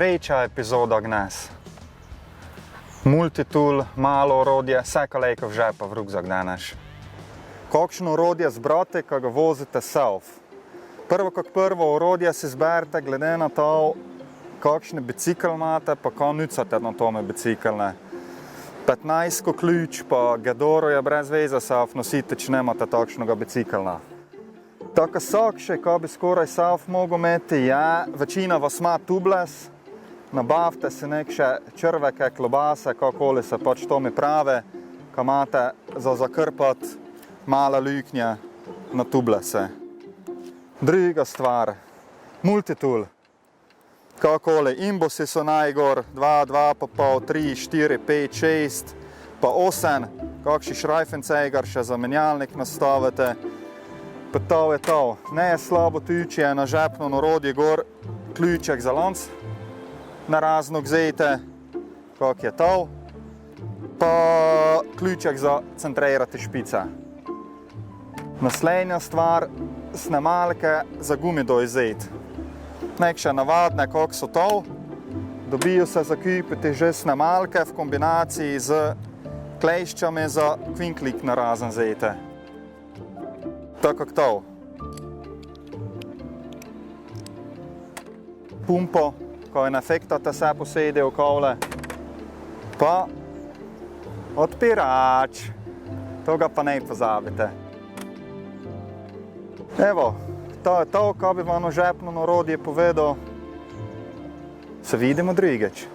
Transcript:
Tretja epizoda Gnes. Multitool, malo orodje, vse kalejko v žepa v rukzak danes. Kakšno orodje zbrati, ko ga vozite self? Prvo orodje si zberete glede na to, kakšne bicikl imate, pa ko nucate na tome biciklne. 15 ključ, pa Gedoro je brez veze self nosite, če nemate takšnega biciklna. Tako sakše, ko bi skoraj self mogel imeti, je, večina vas ima tubeless. Nabavite si nekše črveke, klobase, kakoli se pač to mi pravi, ko imate za zakrpati male luknje na tubelesse. Druga stvar, multitool. Kakoli, imbusi so najgor, 2, 2,5, 3, 4, 5, 6, pa 8, kakšni šrajfencegar še za menjalnik nastavite. Pa to je to, ne je slabo tuči, je na žepno orodje gor, ključek za lanc, na razno gzejte, kak je to, pa ključek za centrirati špice. Naslednja stvar, snemalke za gumido izet. Nekše navadne, kak so to, dobijo se zakupiti že snemalke v kombinaciji z kleščami za kvinklik na razen zete. Tako kak to. Pumpo, ko je nafektate se posede okole, pa odpirač, to ga pa ne pozabite. Evo, to je to, ko bi vam o žepno orodje povedal. Se vidimo drugič.